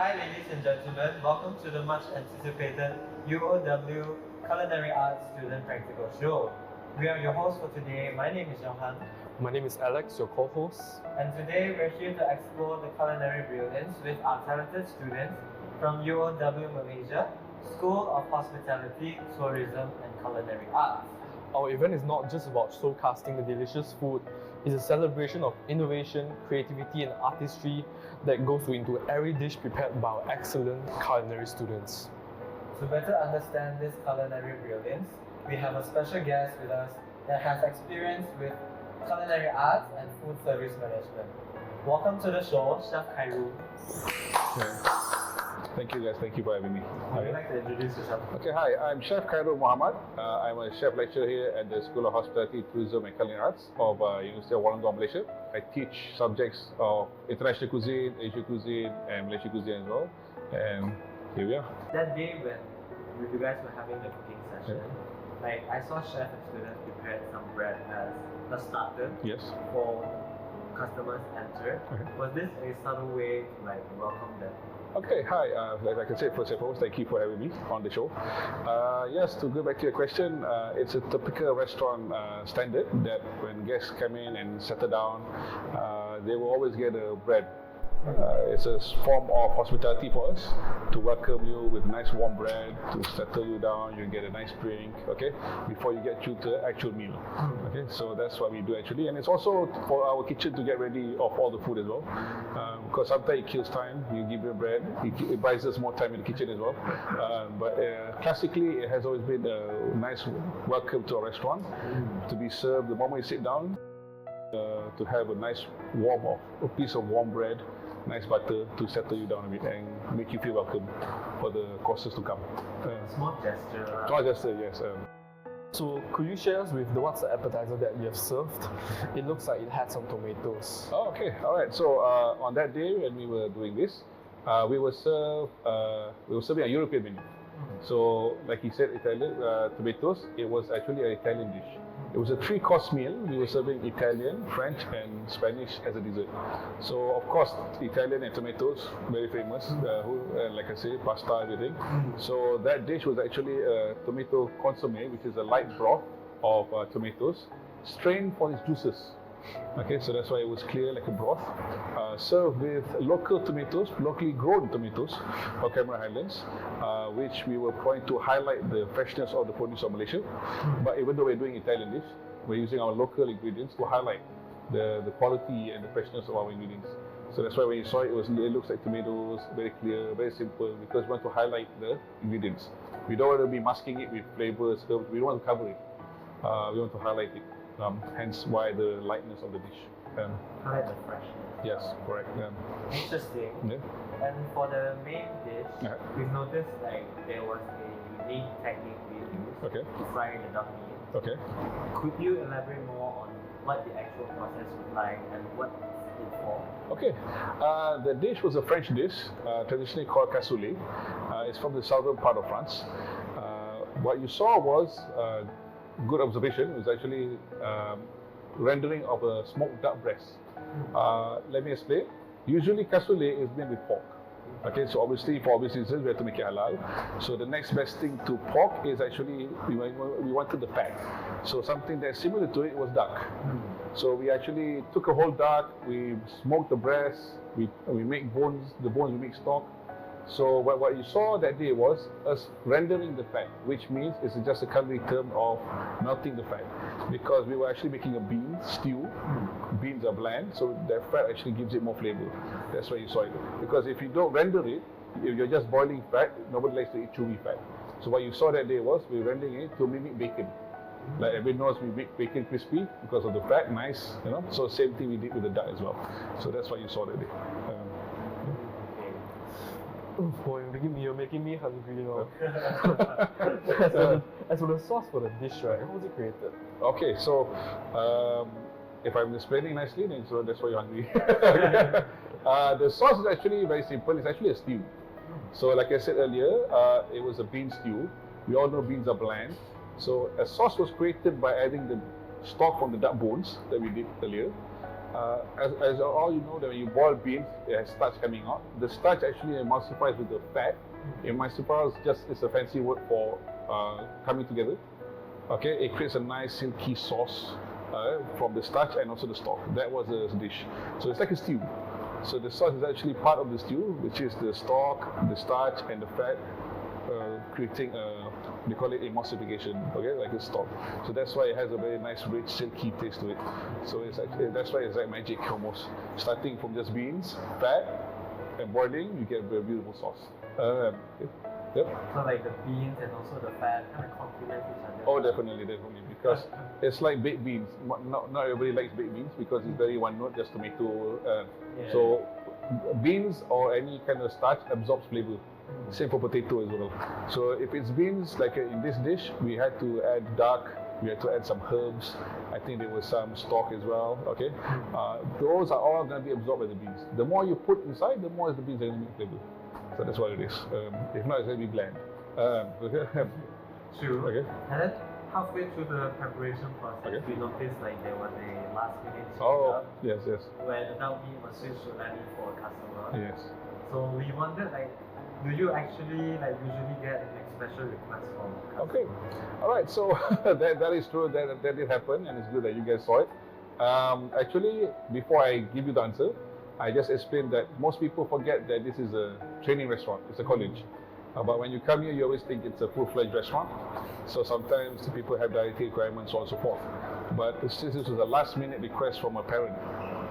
Hi ladies and gentlemen, welcome to the much anticipated UOW Culinary Arts Student Practical Show. We are your hosts for today. My name is Johan, My name is Alex, your co-host. and today we're here to explore the culinary brilliance with our talented students from UOW Malaysia, School of Hospitality, Tourism and Culinary Arts. Our event is not just about showcasing the delicious food, it's a celebration of innovation, creativity and artistry that goes into every dish prepared by our excellent culinary students. To better understand this culinary brilliance, we have a special guest with us that has experience with culinary arts and food service management. Welcome to the show, Chef Khairul. Thank you guys, thank you for having me. Would you like to introduce yourself? Okay, hi, I'm Chef Khairul Muhammad. I'm a chef lecturer here at the School of Hospitality, Tourism and Culinary Arts of University of Wollongong, Malaysia. I teach subjects of international cuisine, Asian cuisine and Malaysian cuisine as well. And here we are. That day when you guys were having the cooking session, like I saw chef and students prepared some bread as a starter Yes. for customers enter. Okay. Was this a subtle way to like welcome them? Okay, hi. Like I said, first and foremost, thank you for having me on the show. Yes, to go back to your question, it's a typical restaurant standard that when guests come in and settle down, they will always get a bread. It's a form of hospitality for us to welcome you with nice warm bread, to settle you down, you get a nice drink, okay, before you get to the actual meal. Okay, so that's what we do actually, and it's also for our kitchen to get ready of all the food as well, because sometimes it kills time. You give them bread, it buys us more time in the kitchen as well. But classically, it has always been a nice welcome to a restaurant, to be served the moment you sit down, to have a nice a piece of warm bread, nice butter to settle you down a bit and make you feel welcome for the courses to come. Small gesture. Not just yes. So could you share us with what's the appetizer that you have served? It looks like it had some tomatoes. Oh, okay, all right. So on that day when we were doing this, we were serving a European menu. So like he said, Italian tomatoes. It was actually an Italian dish. It was a 3-course meal. We were serving Italian, French, and Spanish as a dessert. So of course, Italian and tomatoes, very famous. Like I say, pasta, everything. So that dish was actually a tomato consomme, which is a light broth of tomatoes, strained for its juices. Okay, so that's why it was clear like a broth. Served with local tomatoes, locally grown tomatoes from Cameron Highlands, which we were trying to highlight the freshness of the produce of Malaysia. But even though we're doing Italian dish, we're using our local ingredients to highlight the quality and the freshness of our ingredients. So that's why when you saw it, it looks like tomatoes, very clear, very simple, because we want to highlight the ingredients. We don't want to be masking it with flavors, herbs. We don't want to cover it. We want to highlight it. Hence why the lightness of the dish. Highlight the freshness. Yes, correct. Interesting. Yeah. And for the main dish, Yeah. we've noticed like there was a unique technique we used Okay. to fry the duck meat. Okay. Could you elaborate more on what the actual process was like and what it's for? Okay. The dish was a French dish, traditionally called cassoulet. It's from the southern part of France. What you saw was good observation. It was actually rendering of a smoked duck breast. Let me explain. Usually cassoulet is made with pork. Okay, so obviously for obvious reasons we have to make it halal. So the next best thing to pork is actually we wanted the fat. So something that's similar to it was duck. So we actually took a whole duck, we smoked the breast, we make bones, the bones we make stock. So what you saw that day was us rendering the fat, which means it's just a culinary term of melting the fat, because we were actually making a bean stew. Beans are bland, so that fat actually gives it more flavor. That's why you saw it. Because if you don't render it, if you're just boiling fat, nobody likes to eat chewy fat. So what you saw that day was we were rendering it to mimic bacon. Like everybody knows, we make bacon crispy because of the fat, nice, you know. So same thing we did with the duck as well. So that's what you saw that day. Oh boy, you're making me hungry, you know. As for the sauce for the dish, right, how was it created? Okay, so if I'm explaining nicely, then so that's why you're hungry. The sauce is actually very simple. It's actually a stew. So like I said earlier, it was a bean stew. We all know beans are bland. So a sauce was created by adding the stock from the duck bones that we did earlier, As all you know, that when you boil beans, it has starch coming out. The starch actually emulsifies with the fat. Emulsifies just is a fancy word for coming together. Okay, it creates a nice silky sauce from the starch and also the stock. That was a dish. So it's like a stew. So the sauce is actually part of the stew, which is the stock, the starch, and the fat, creating they call it emulsification, okay, like a stock. So that's why it has a very nice, rich, silky taste to it. So it's actually, that's why it's like magic almost. Starting from just beans, fat, and boiling, you get a very beautiful sauce. Yep. So like the beans and also the fat kind of complement each other. Oh, definitely, because it's like baked beans. Not everybody likes baked beans because it's very one note, just tomato. So beans or any kind of starch absorbs flavor. Same for potato as well. So if it's beans, like in this dish, we had to add duck, we had to add some herbs. I think there was some stock as well. Okay, those are all going to be absorbed by the beans. The more you put inside, the more the beans are going to make flavor. So that's what it is. If not, it's going to be bland. True. Okay. And then halfway through the preparation process, we noticed like there was a last minute change Oh, up yes. where the duck meat was switched to lamb meat for a customer. Yes. So we wondered like, do you actually like usually get like special requests from customers? Okay. All right. So that is true. That did happen, and it's good that you guys saw it. Actually, before I give you the answer, I just explained that most people forget that this is a training restaurant. It's a college. But when you come here, you always think it's a full-fledged restaurant. So sometimes people have dietary requirements, so on and so forth. But since this was a last-minute request from a parent,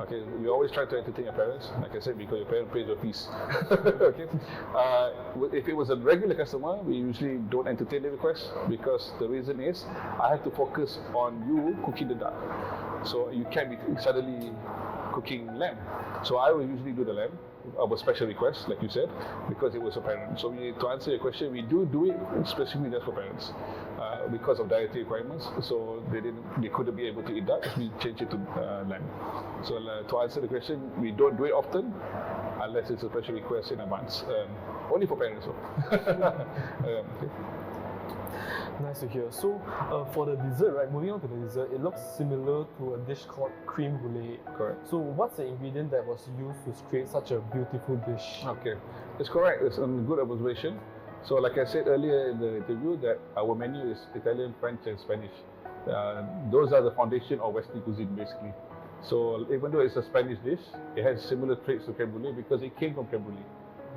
okay, we always try to entertain your parents. Like I said, because your parent pays your fees. Okay. If it was a regular customer, we usually don't entertain the request because the reason is I have to focus on you cooking the duck. So you can't be suddenly cooking lamb. So I will usually do the lamb of a special request, like you said, because it was a parent. So to answer your question, we do it specifically just for parents because of dietary requirements. So they couldn't be able to eat duck. We changed it to lamb. So to answer the question, we don't do it often unless it's a special request in advance. Only for parents. Okay. Nice to hear. So for the dessert, right, moving on to the dessert, it looks similar to a dish called creme brulee. Correct. So what's the ingredient that was used to create such a beautiful dish? Okay, it's correct. It's a good observation. So like I said earlier in the interview, that our menu is Italian, French, and Spanish. Those are the foundation of Western cuisine, basically. So even though it's a Spanish dish, it has similar traits to creme brulee because it came from creme brulee.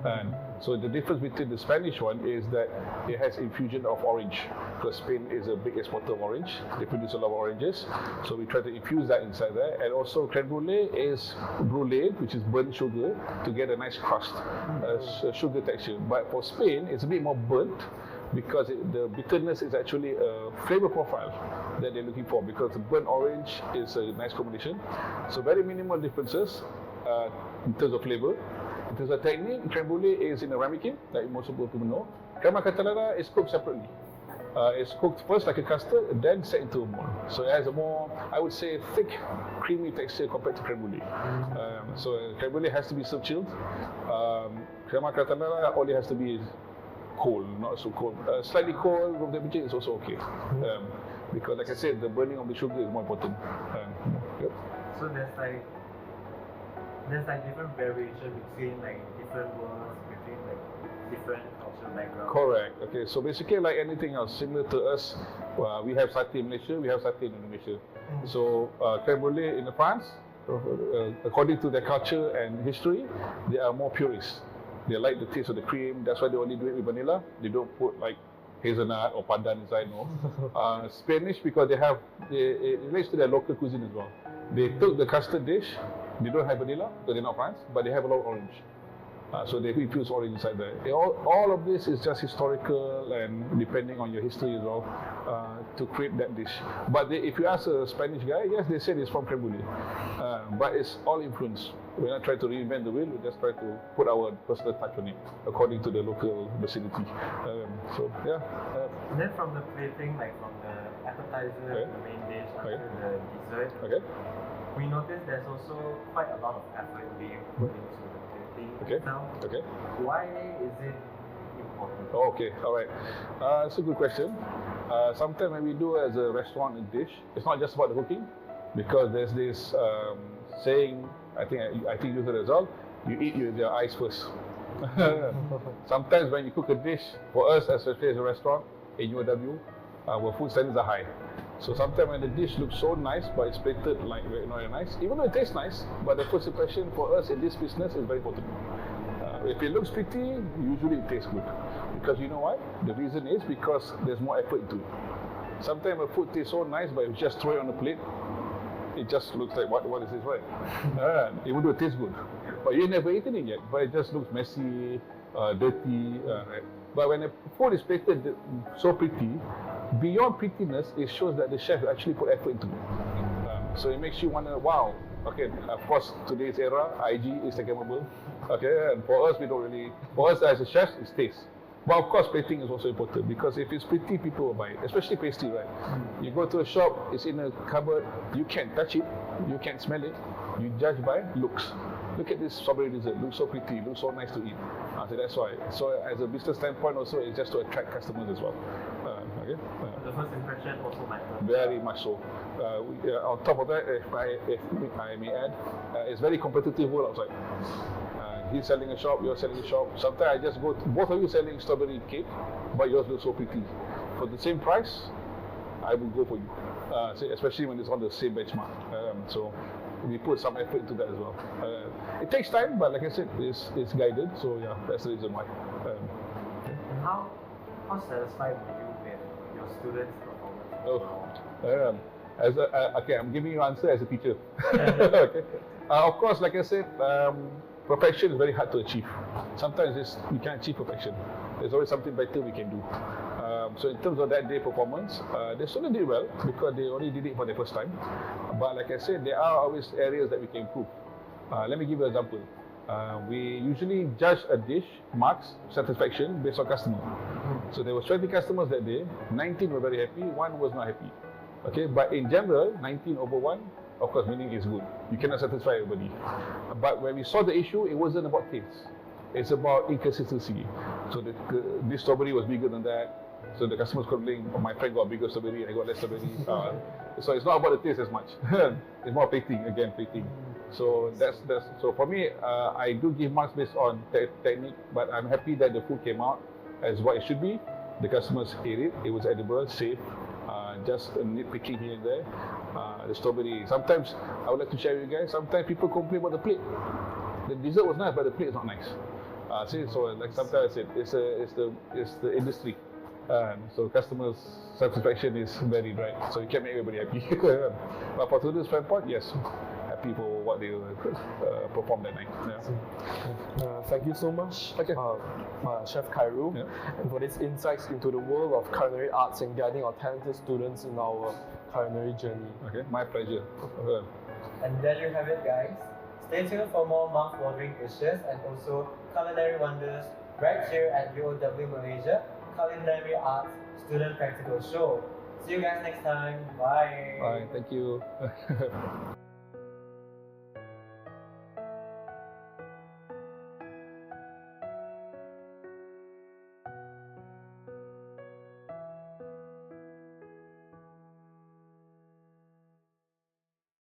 And so the difference between the Spanish one is that it has infusion of orange, because Spain is a big exporter of orange. They produce a lot of oranges, so we try to infuse that inside there. And also creme brulee is brulee, which is burnt sugar, to get a nice crust, a sugar texture. But for Spain, it's a bit more burnt because the bitterness is actually a flavor profile that they're looking for, because the burnt orange is a nice combination. So very minimal differences in terms of flavor. In terms of technique, creme brulee is in a ramekin, like most people know. Crema catalana is cooked separately. It's cooked first like a custard, then set into a mold. So it has a more, I would say, thick, creamy texture compared to creme brulee. So creme brulee has to be served chilled. Crema catalana only has to be cold, not so cold. Slightly cold room temperature is also okay. Because like I said, the burning of the sugar is more important. Yep. So there's like different variation between like different worlds, between like different cultural backgrounds. Correct. Okay, so basically like anything else, similar to us, we have satay in Malaysia, we have satay in Indonesia. So creme brulee in France, according to their culture and history, they are more purists. They like the taste of the cream, that's why they only do it with vanilla. They don't put like hazelnut or pandan inside, no. Spanish, because it relates to their local cuisine as well. They took the custard dish, they don't have vanilla, because they're not France, but they have a lot of orange. So they infuse orange inside there. All of this is just historical and depending on your history as well to create that dish. But if you ask a Spanish guy, yes, they said it's from creme brulee. But it's all influence. We're not trying to reinvent the wheel, we just try to put our personal touch on it according to the local vicinity. So yeah. And then from the plating, like from the appetizer to the main dish until the dessert, we noticed there's also quite a lot of effort being put into the plating itself. Okay. Why is it important? Oh, okay, all right. That's a good question. Sometimes when we do as a restaurant a dish, it's not just about the cooking, because there's this saying, I think you heard as well, you eat with your eyes first. Sometimes when you cook a dish, for us, especially as a restaurant in UOW, our food standards are high. So sometimes when the dish looks so nice, but it's plated like very nice, even though it tastes nice, but the first impression for us in this business is very important. If it looks pretty, usually it tastes good. Because you know what? The reason is because there's more effort into it. Sometimes a food tastes so nice, but if you just throw it on a plate, it just looks like, what is this, right? Even though it tastes good. But you never eaten it yet, but it just looks messy, dirty. Right? But when the food is plated so pretty, beyond prettiness, it shows that the chef actually put effort into it. So it makes you wonder, wow, okay, of course, today's era, IG, Instagrammable. Okay, and for us, we don't really, for us as a chef, it's taste. But of course, plating is also important because if it's pretty, people will buy it, especially pastry, right? You go to a shop, it's in a cupboard, you can't touch it, you can't smell it, you judge by looks. Look at this strawberry dessert, looks so pretty, looks so nice to eat. So that's why. So as a business standpoint also, it's just to attract customers as well. The first impression also matters. Very much so. On top of that, if I may add, it's very competitive world outside. He's selling a shop, you're selling a shop. Sometimes I just go, both of you selling strawberry cake, but yours looks so pretty. For the same price, I will go for you, especially when it's on the same benchmark. So we put some effort into that as well. It takes time, but like I said, it's guided. So yeah, that's the reason why. And how satisfied were you with your students' performance? Okay, I'm giving you an answer as a teacher. Okay. Of course, like I said, perfection is very hard to achieve. Sometimes we can't achieve perfection. There's always something better we can do. So in terms of that day performance, they certainly did well because they only did it for the first time. But like I said, there are always areas that we can improve. Let me give you an example. We usually judge a dish, marks, satisfaction based on customer. So there were 20 customers that day, 19 were very happy, 1 was not happy. Okay, but in general, 19 over 1, of course, meaning is good. You cannot satisfy everybody. But when we saw the issue, it wasn't about taste. It's about inconsistency. So this strawberry was bigger than that. So the customers complaining, oh, my friend got bigger strawberry and I got less strawberry. So it's not about the taste as much. It's more plating. So so for me, I do give marks based on technique, but I'm happy that the food came out as what it should be. The customers ate it. It was edible, safe. Just nitpicking here and there. The strawberry. Sometimes I would like to share with you guys. Sometimes people complain about the plate. The dessert was nice, but the plate is not nice. So like sometimes I said, it's the industry. So customers' satisfaction is very right. So you can't make everybody happy. But for today's standpoint, yes, happy for what they performed that night. Yeah. Thank you so much, Chef Khairul, for these insights into the world of culinary arts and guiding our talented students in our culinary journey. Okay, my pleasure. And there you have it, guys. Stay tuned for more mouth-watering dishes and also culinary wonders right here at UOW Malaysia Culinary Arts Student Practical Show. See you guys next time. Bye. Bye. Thank you.